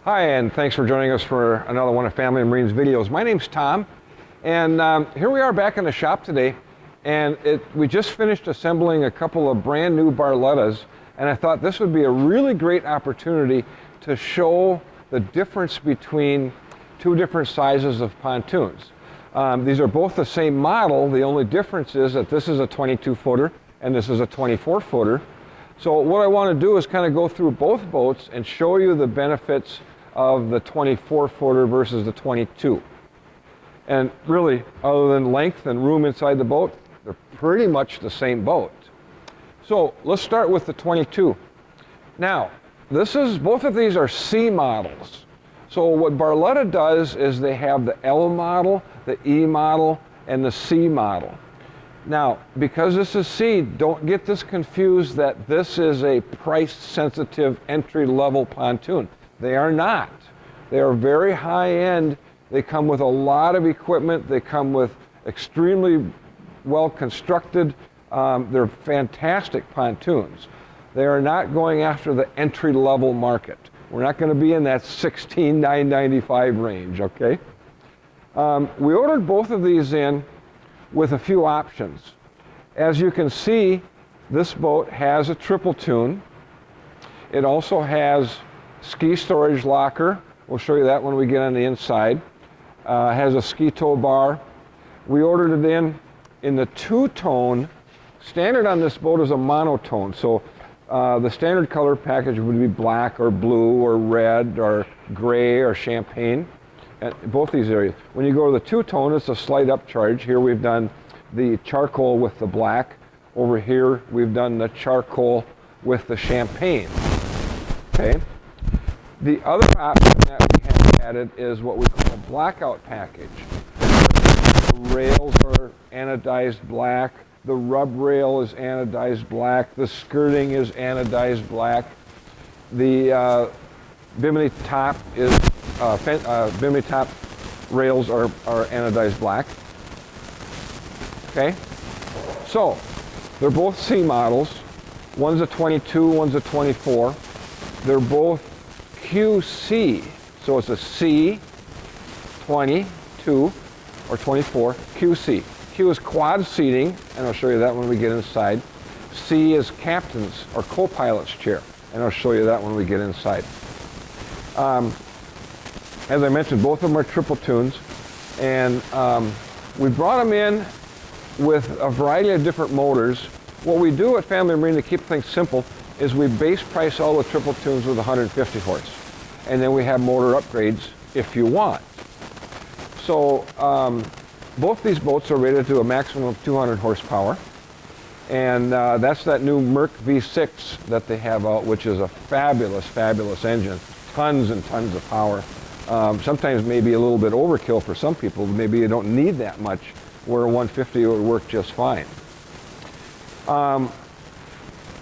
Hi, and thanks for joining us for another one of Family and Marine's videos. My name's Tom, and here we are back in the shop today, and we just finished assembling a couple of brand new Barlettas, and I thought this would be a really great opportunity to show the difference between two different sizes of pontoons. These are both the same model. The only difference is that this is a 22-footer and this is a 24-footer. So what I want to do is kind of go through both boats and show you the benefits of the 24-footer versus the 22. And really, other than length and room inside the boat, they're pretty much the same boat. So let's start with the 22. Now, both of these are C models. So what Barletta does is they have the L model, the E model, and the C model. Now, because this is C, don't get this confused that this is a price-sensitive entry-level pontoon. They are not. They are very high-end. They come with a lot of equipment. They come with extremely well-constructed. They're fantastic pontoons. They are not going after the entry-level market. We're not going to be in that $16,995 range, okay? We ordered both of these in with a few options. As you can see, this boat has a triple tune. It also has ski storage locker. We'll show you that when we get on the inside. Has a ski tow bar. We ordered it in the two-tone. Standard on this boat is a monotone. So the standard color package would be black or blue or red or gray or champagne. At both these areas. When you go to the two-tone, it's a slight upcharge. Here we've done the charcoal with the black. Over here we've done the charcoal with the champagne. Okay. The other option that we have added is what we call a blackout package. The rails are anodized black. The rub rail is anodized black. The skirting is anodized black. The bimini top is bimini top rails are anodized black. Okay, so they're both C models. One's a 22, one's a 24. They're both QC, so it's a C, 22, or 24, QC. Q is quad seating, and I'll show you that when we get inside. C is captain's or co-pilot's chair, and I'll show you that when we get inside. As I mentioned, both of them are triple tunes, and we brought them in with a variety of different motors. What we do at Family Marine to keep things simple is we base price all the triple tunes with 150 horse, and then we have motor upgrades if you want. So both these boats are rated to a maximum of 200 horsepower, and that's that new Merc V6 that they have out, which is a fabulous, fabulous engine. Tons and tons of power. Sometimes maybe a little bit overkill for some people. Maybe you don't need that much, where a 150 would work just fine.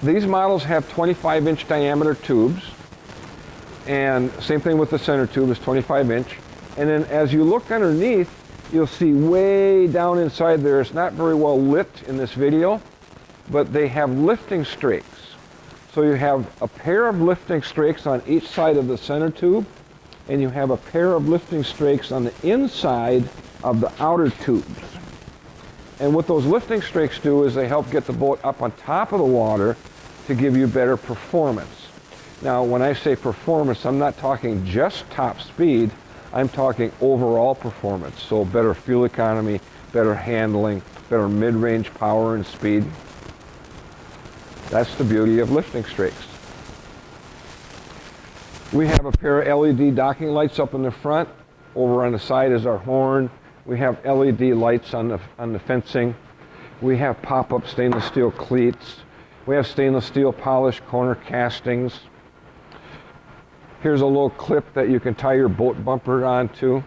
These models have 25-inch diameter tubes, and same thing with the center tube is 25-inch. And then as you look underneath, you'll see way down inside there, it's not very well lit in this video, but they have lifting strakes. So you have a pair of lifting strakes on each side of the center tube, and you have a pair of lifting strakes on the inside of the outer tubes. And what those lifting strakes do is they help get the boat up on top of the water to give you better performance. Now, when I say performance, I'm not talking just top speed, I'm talking overall performance. So better fuel economy, better handling, better mid-range power and speed. That's the beauty of lifting strakes. We have a pair of LED docking lights up in the front. Over on the side is our horn. We have LED lights on the fencing. We have pop-up stainless steel cleats. We have stainless steel polished corner castings. Here's a little clip that you can tie your boat bumper onto.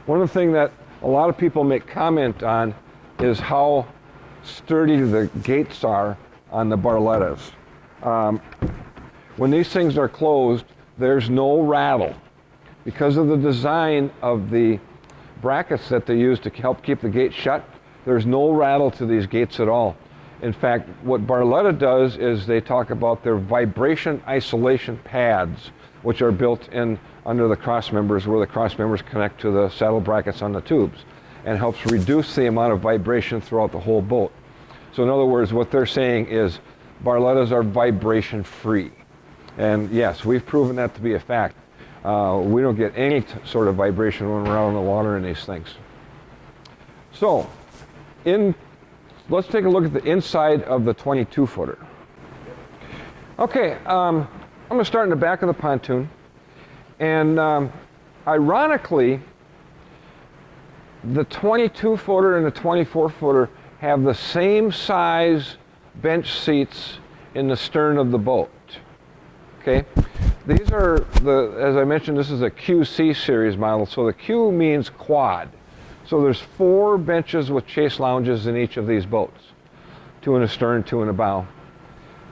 One of the things that a lot of people make comment on is how sturdy the gates are on the Barlettas. When these things are closed, there's no rattle. Because of the design of the brackets that they use to help keep the gate shut, there's no rattle to these gates at all. In fact, what Barletta does is they talk about their vibration isolation pads, which are built in under the cross members, where the cross members connect to the saddle brackets on the tubes, and helps reduce the amount of vibration throughout the whole boat. So in other words, what they're saying is Barlettas are vibration free. And yes, we've proven that to be a fact. We don't get any sort of vibration when we're out on the water in these things. So, let's take a look at the inside of the 22-footer. Okay, I'm going to start in the back of the pontoon. And ironically, the 22-footer and the 24-footer have the same size bench seats in the stern of the boat. Okay, these are as I mentioned, this is a QC series model, so the Q means quad. So there's 4 benches with chase lounges in each of these boats. 2 in the stern, 2 in the bow.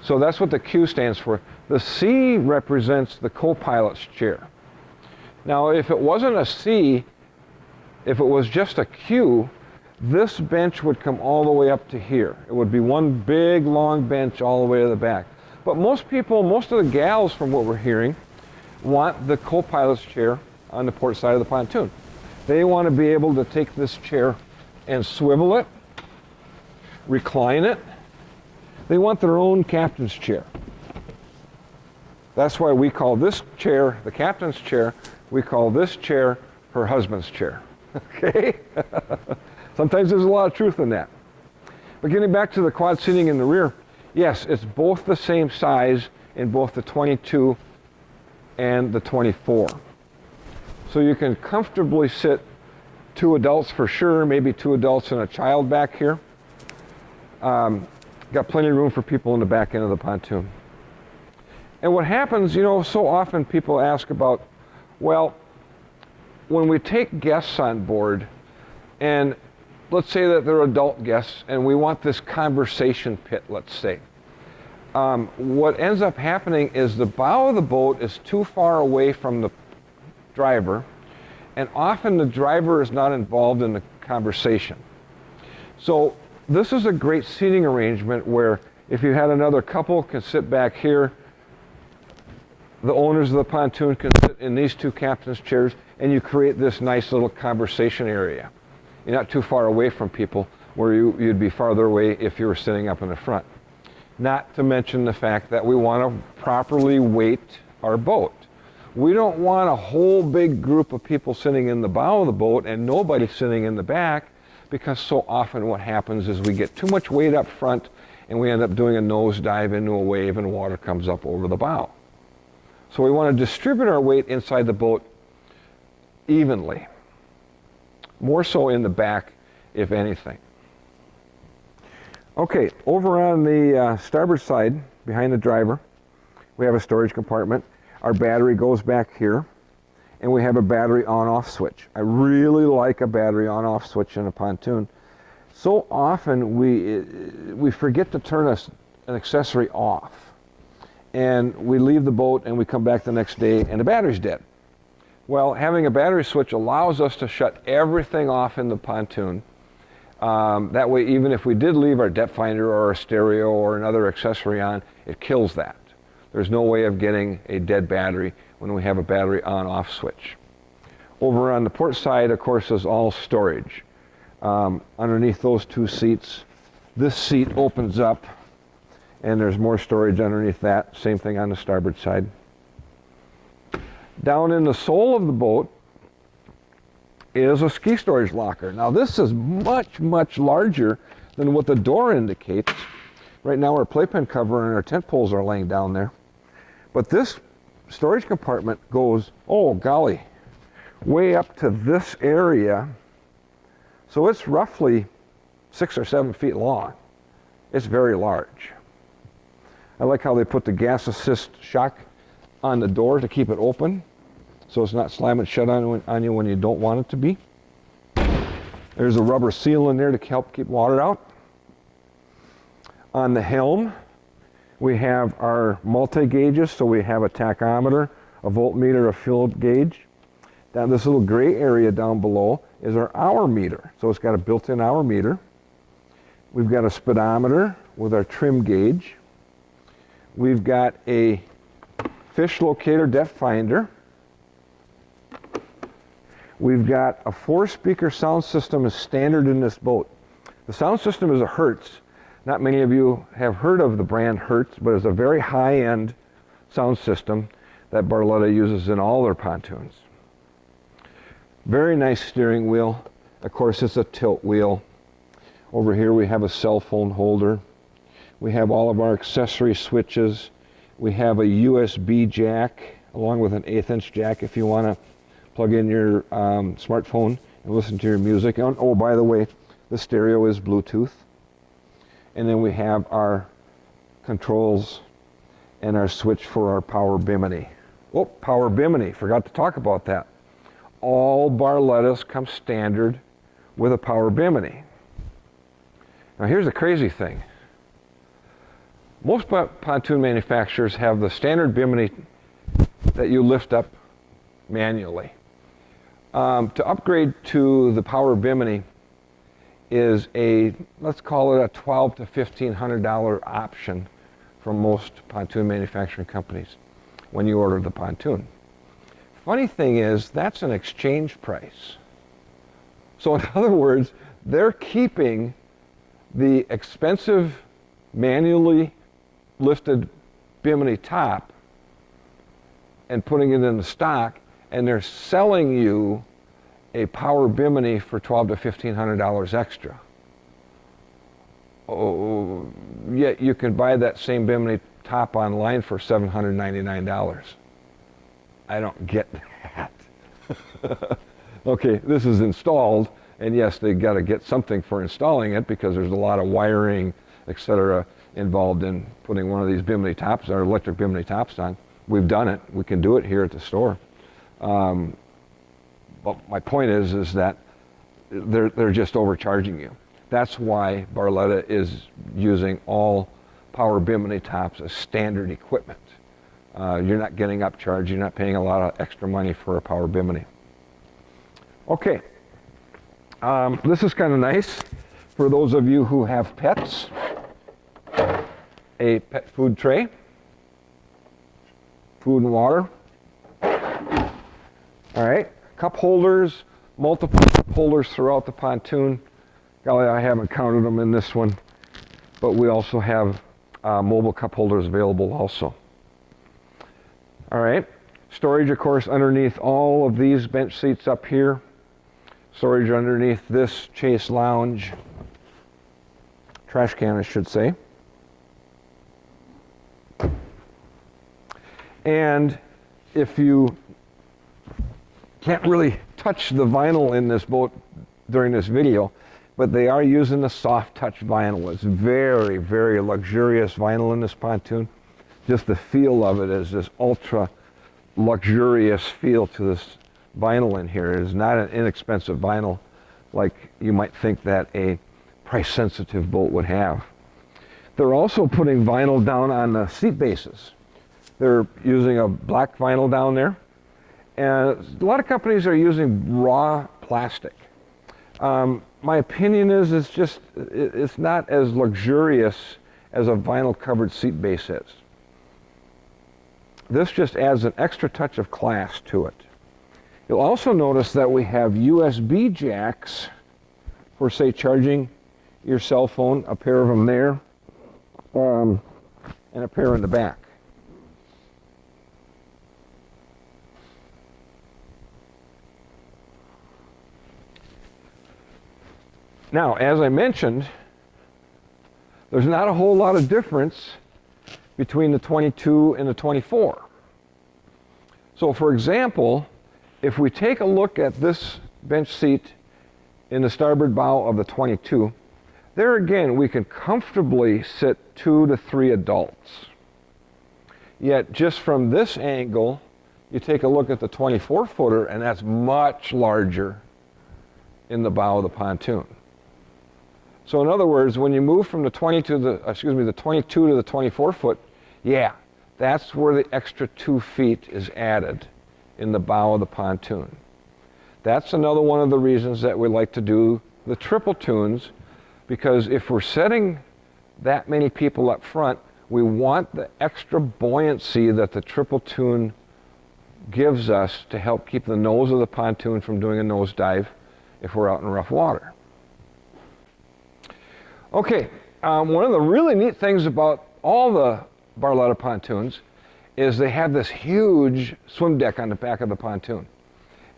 So that's what the Q stands for. The C represents the co-pilot's chair. Now, if it wasn't a C, if it was just a Q, this bench would come all the way up to here. It would be one big, long bench all the way to the back. But most people, most of the gals from what we're hearing, want the co-pilot's chair on the port side of the pontoon. They want to be able to take this chair and swivel it, recline it. They want their own captain's chair. That's why we call this chair the captain's chair. We call this chair her husband's chair. Okay? Sometimes there's a lot of truth in that. But getting back to the quad seating in the rear, yes, it's both the same size in both the 22 and the 24. So you can comfortably sit 2 adults for sure, maybe 2 adults and a child back here. Got plenty of room for people in the back end of the pontoon. And what happens, you know, so often people ask about, well, when we take guests on board, and let's say that they're adult guests, and we want this conversation pit, let's say. What ends up happening is the bow of the boat is too far away from the driver, and often the driver is not involved in the conversation. So this is a great seating arrangement where if you had another couple can sit back here, the owners of the pontoon can sit in these 2 captain's chairs, and you create this nice little conversation area. You're not too far away from people, where you'd be farther away if you were sitting up in the front. Not to mention the fact that we want to properly weight our boat. We don't want a whole big group of people sitting in the bow of the boat and nobody sitting in the back, because so often what happens is we get too much weight up front and we end up doing a nosedive into a wave and water comes up over the bow. So we want to distribute our weight inside the boat evenly. More so in the back, if anything. Okay, over on the starboard side, behind the driver, we have a storage compartment. Our battery goes back here, and we have a battery on-off switch. I really like a battery on-off switch in a pontoon. So often we forget to turn an accessory off, and we leave the boat and we come back the next day and the battery's dead. Well, having a battery switch allows us to shut everything off in the pontoon. That way, even if we did leave our depth finder or our stereo or another accessory on, it kills that. There's no way of getting a dead battery when we have a battery on-off switch. Over on the port side, of course, is all storage. Underneath those 2 seats, this seat opens up, and there's more storage underneath that. Same thing on the starboard side. Down in the sole of the boat is a ski storage locker. Now this is much, much larger than what the door indicates. Right now our playpen cover and our tent poles are laying down there. But this storage compartment goes, oh golly, way up to this area. So it's roughly 6 or 7 feet long. It's very large. I like how they put the gas assist shock on the door to keep it open, so it's not slamming shut on you when you don't want it to be. There's a rubber seal in there to help keep water out. On the helm, we have our multi-gauges, so we have a tachometer, a voltmeter, a fuel gauge. Down this little gray area down below is our hour meter. So it's got a built-in hour meter. We've got a speedometer with our trim gauge. We've got a fish locator depth finder. We've got a 4-speaker sound system as standard in this boat. The sound system is a Hertz. Not many of you have heard of the brand Hertz, but it's a very high-end sound system that Barletta uses in all their pontoons. Very nice steering wheel. Of course, it's a tilt wheel. Over here we have a cell phone holder. We have all of our accessory switches. We have a USB jack along with an 1/8" jack if you want to plug in your smartphone and listen to your music. Oh, by the way, the stereo is Bluetooth. And then we have our controls and our switch for our power bimini. Oh, power bimini, forgot to talk about that. All Barlettas come standard with a power bimini. Now here's the crazy thing. Most pontoon manufacturers have the standard bimini that you lift up manually. To upgrade to the power bimini is a, let's call it a $1,200 to $1,500 option from most pontoon manufacturing companies when you order the pontoon. Funny thing is, that's an exchange price. So in other words, they're keeping the expensive manually lifted bimini top and putting it in the stock, and they're selling you a power bimini for $1,200 to $1,500 extra. Oh, yet you can buy that same bimini top online for $799. I don't get that. Okay, this is installed, and yes, they got to get something for installing it because there's a lot of wiring, etc., involved in putting one of these bimini tops, our electric bimini tops on. We've done it. We can do it here at the store. But my point is that they're just overcharging you. That's why Barletta is using all power bimini tops as standard equipment. You're not getting upcharged. You're not paying a lot of extra money for a power bimini. Okay, this is kind of nice for those of you who have pets. A pet food tray, food and water. All right, cup holders, multiple cup holders throughout the pontoon. Golly, I haven't counted them in this one, but we also have mobile cup holders available also. All right, storage, of course, underneath all of these bench seats up here. Storage underneath this chase lounge, trash can, I should say. And if you can't really touch the vinyl in this boat during this video, but they are using the soft touch vinyl. It's very, very luxurious vinyl in this pontoon. Just the feel of it is this ultra luxurious feel to this vinyl in here. It is not an inexpensive vinyl like you might think that a price-sensitive boat would have. They're also putting vinyl down on the seat bases. They're using a black vinyl down there. And a lot of companies are using raw plastic. My opinion is it's not as luxurious as a vinyl covered seat base is. This just adds an extra touch of class to it. You'll also notice that we have USB jacks for, say, charging your cell phone, a pair of them there, and a pair in the back. Now, as I mentioned, there's not a whole lot of difference between the 22 and the 24. So, for example, if we take a look at this bench seat in the starboard bow of the 22, there again we can comfortably sit 2 to 3 adults. Yet just from this angle, you take a look at the 24-footer, and that's much larger in the bow of the pontoon. So in other words, when you move from the 22 to the 24 foot, yeah, that's where the extra 2 feet is added in the bow of the pontoon. That's another one of the reasons that we like to do the triple toons, because if we're setting that many people up front, we want the extra buoyancy that the TriToon gives us to help keep the nose of the pontoon from doing a nosedive if we're out in rough water. Okay, one of the really neat things about all the Barletta pontoons is they have this huge swim deck on the back of the pontoon.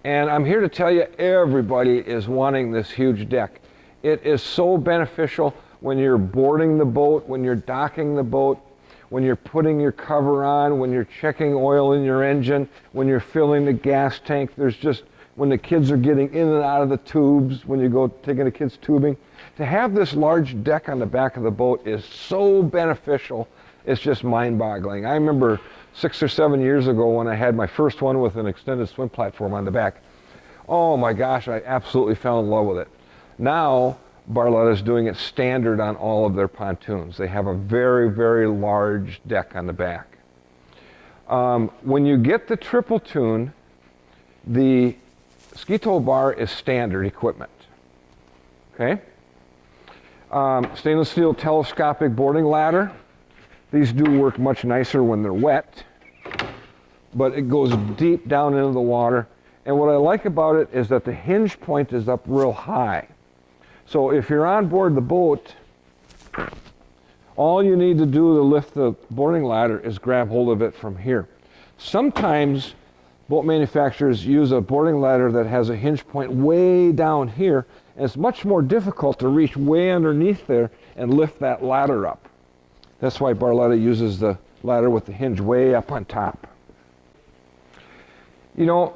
And I'm here to tell you, everybody is wanting this huge deck. It is so beneficial when you're boarding the boat, when you're docking the boat, when you're putting your cover on, when you're checking oil in your engine, when you're filling the gas tank. There's just, when the kids are getting in and out of the tubes, when you go taking the kids tubing. To have this large deck on the back of the boat is so beneficial, it's just mind-boggling. I remember 6 or 7 years ago when I had my first one with an extended swim platform on the back. Oh my gosh, I absolutely fell in love with it. Now, Barletta is doing it standard on all of their pontoons. They have a very, very large deck on the back. When you get the TriToon, the ski tow bar is standard equipment. Okay? Stainless steel telescopic boarding ladder. These do work much nicer when they're wet, but it goes deep down into the water. And what I like about it is that the hinge point is up real high. So if you're on board the boat, all you need to do to lift the boarding ladder is grab hold of it from here. Sometimes boat manufacturers use a boarding ladder that has a hinge point way down here, and it's much more difficult to reach way underneath there and lift that ladder up. That's why Barletta uses the ladder with the hinge way up on top. You know,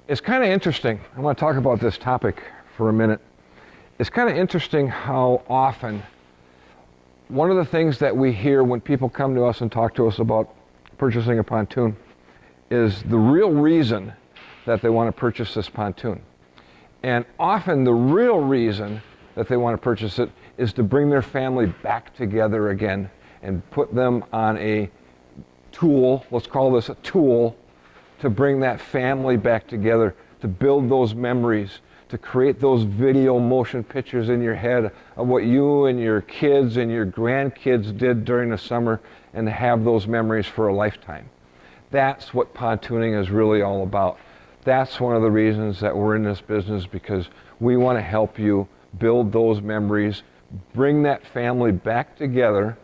it's kind of interesting. I want to talk about this topic for a minute. It's kind of interesting how often one of the things that we hear when people come to us and talk to us about purchasing a pontoon is the real reason that they want to purchase this pontoon. And often the real reason that they want to purchase it is to bring their family back together again and put them on a tool, let's call this a tool, to bring that family back together, to build those memories, to create those video motion pictures in your head of what you and your kids and your grandkids did during the summer, and to have those memories for a lifetime. That's what pontooning is really all about. That's one of the reasons that we're in this business, because we want to help you build those memories, bring that family back together.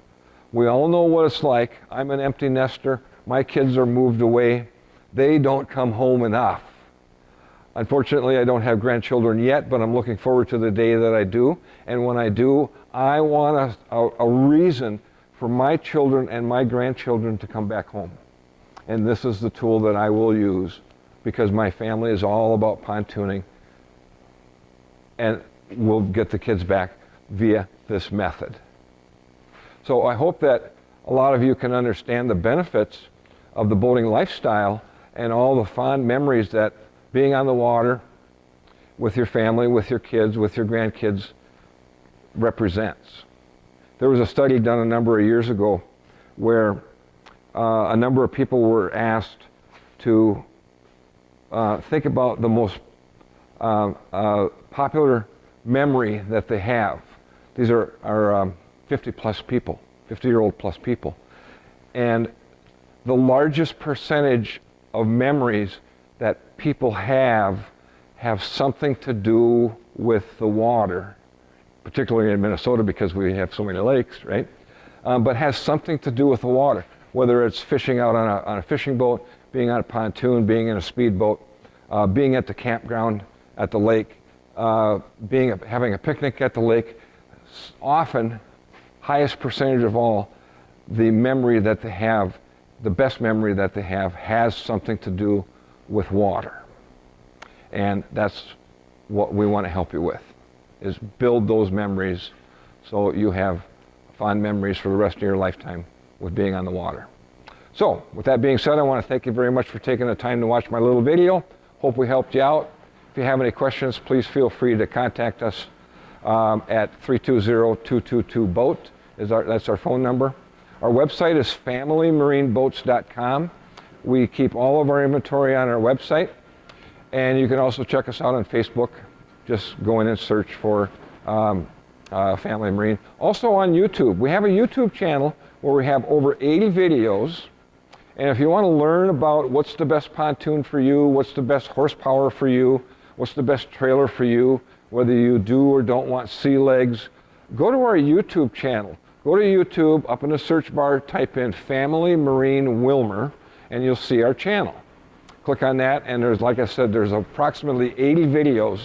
We all know what it's like. I'm an empty nester. My kids are moved away. They don't come home enough. Unfortunately, I don't have grandchildren yet, but I'm looking forward to the day that I do. And when I do, I want a reason for my children and my grandchildren to come back home. And this is the tool that I will use, because my family is all about pontooning, and we'll get the kids back via this method. So I hope that a lot of you can understand the benefits of the boating lifestyle and all the fond memories that being on the water with your family, with your kids, with your grandkids represents. There was a study done a number of years ago where a number of people were asked to think about the most popular memory that they have. These are 50 plus people, 50-year-old plus people. And the largest percentage of memories that people have something to do with the water, particularly in Minnesota because we have so many lakes, right? But has something to do with the water, whether it's fishing out on a fishing boat, being on a pontoon, being in a speedboat, being at the campground at the lake, having a picnic at the lake. Often, highest percentage of all, the memory that they have, the best memory that they have, has something to do with water. And that's what we want to help you with, is build those memories so you have fond memories for the rest of your lifetime with being on the water. So, with that being said, I want to thank you very much for taking the time to watch my little video. Hope we helped you out. If you have any questions, please feel free to contact us at 320-222-BOAT. That's our phone number. Our website is familymarineboats.com. We keep all of our inventory on our website, and you can also check us out on Facebook. Just go in and search for Family Marine. Also on YouTube. We have a YouTube channel where we have over 80 videos. And if you want to learn about what's the best pontoon for you, what's the best horsepower for you, what's the best trailer for you, whether you do or don't want sea legs, go to our YouTube channel. Go to YouTube, up in the search bar, type in Family Marine Willmar, and you'll see our channel. Click on that, and there's, like I said, there's approximately 80 videos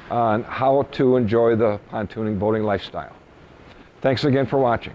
on how to enjoy the pontooning boating lifestyle. Thanks again for watching.